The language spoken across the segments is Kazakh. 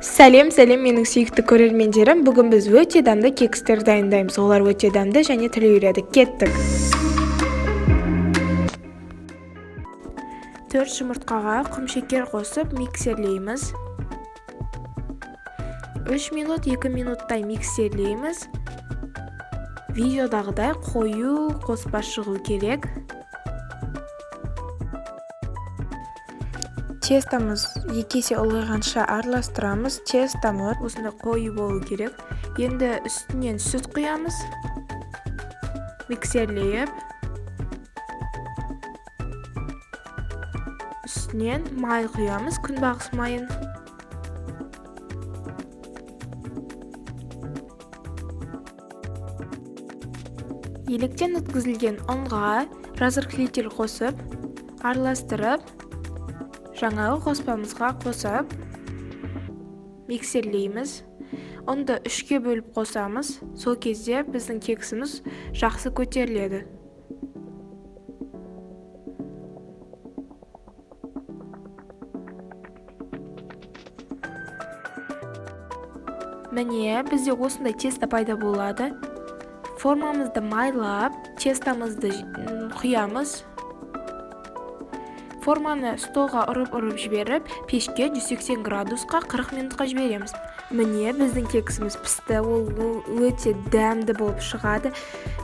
Сәлем менің сүйікті көрермендерім. Бүгін біз өте дамды кекстер дайындаймыз. Олар өте дамды және тіл үйренеді. Кеттік. 4 жұмыртқаға құмшекер қосып миксерлейміз. 3 минут 2 минуттай миксерлейміз. Видеодағыдай қою қоспа шығу керек. Тестамыз 2 есе ұлғайғанша араластырамыз. Тестамыз осындай қою болу керек. Енді үстінен сүт құямыз. Миксерлейіп. Үстінен май құямыз, күнбағыс майын. Електен өткізілген ұнға разрыхлитель қосып, араластырып, жаңағы қоспамызға қосып, миксерлейміз. Ұнды 3-ке бөліп қосамыз. Сол кезде біздің кексіміз жақсы көтеріледі. Міне, бізде осындай теста пайда болады. Формамызды майлап, тестамызды құямыз. Форманы столға ұрып жіберіп, пешке 180 градусқа 40 минутқа жібереміз. Міне, біздің кексіміз пісті. Ол өте дәмді болып шығады.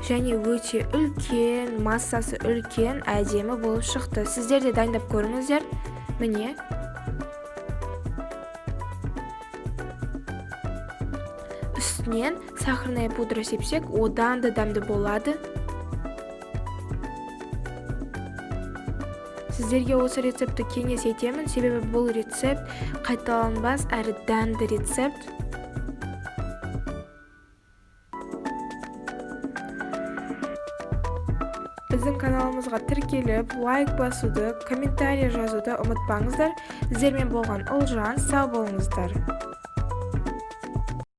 Және өте үлкен, массасы үлкен, әдемі болып шықты. Сіздер де дайындап көріңіздер. Міне. Үстінен сахарная пудра сепсек, одан да дәмді болады. Сіздерге осы рецепті кеңес етемін, себебі бұл рецепт қайталанбас әрі дәмді рецепт. Біздің каналымызға тіркеліп, лайк басуды, комментарий жазуды ұмытпаңыздар. Сіздермен болған Олжан, сау болыңыздар.